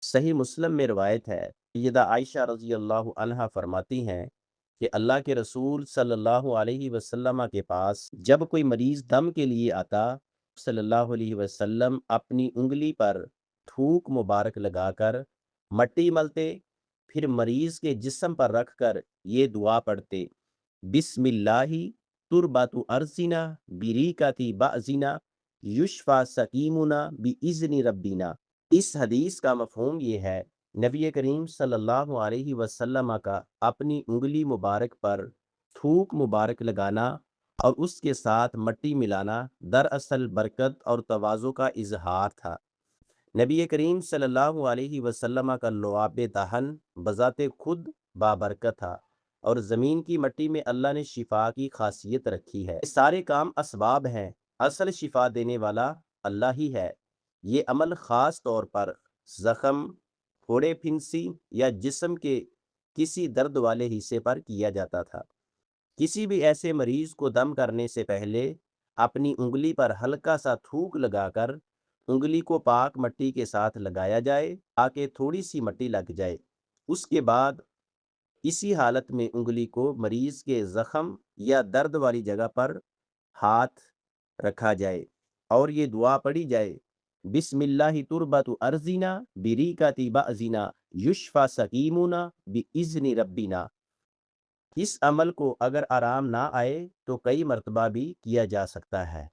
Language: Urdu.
صحیح مسلم میں روایت ہے، سیدہ عائشہ رضی اللہ عنہا فرماتی ہیں کہ اللہ کے رسول صلی اللہ علیہ وسلم کے پاس جب کوئی مریض دم کے لیے آتا، صلی اللہ علیہ وسلم اپنی انگلی پر تھوک مبارک لگا کر مٹی ملتے، پھر مریض کے جسم پر رکھ کر یہ دعا پڑھتے: بسم اللہ تربت ارزنا بریکتی بعضنا یشفا سقیمنا باذن ربنا۔ اس حدیث کا مفہوم یہ ہے، نبی کریم صلی اللہ علیہ وسلم کا اپنی انگلی مبارک پر تھوک مبارک لگانا اور اس کے ساتھ مٹی ملانا دراصل برکت اور تواضع کا اظہار تھا۔ نبی کریم صلی اللہ علیہ وسلم کا لعاب دہن بذات خود بابرکت تھا، اور زمین کی مٹی میں اللہ نے شفا کی خاصیت رکھی ہے۔ یہ سارے کام اسباب ہیں، اصل شفا دینے والا اللہ ہی ہے۔ یہ عمل خاص طور پر زخم، پھوڑے پھنسی یا جسم کے کسی درد والے حصے پر کیا جاتا تھا۔ کسی بھی ایسے مریض کو دم کرنے سے پہلے اپنی انگلی پر ہلکا سا تھوک لگا کر انگلی کو پاک مٹی کے ساتھ لگایا جائے تاکہ تھوڑی سی مٹی لگ جائے۔ اس کے بعد اسی حالت میں انگلی کو مریض کے زخم یا درد والی جگہ پر ہاتھ رکھا جائے اور یہ دعا پڑھی جائے: بسم اللہ تربت ارزنا بریکتی بعضنا یشفا سقیمنا باذن ربنا۔ اس عمل کو اگر آرام نہ آئے تو کئی مرتبہ بھی کیا جا سکتا ہے۔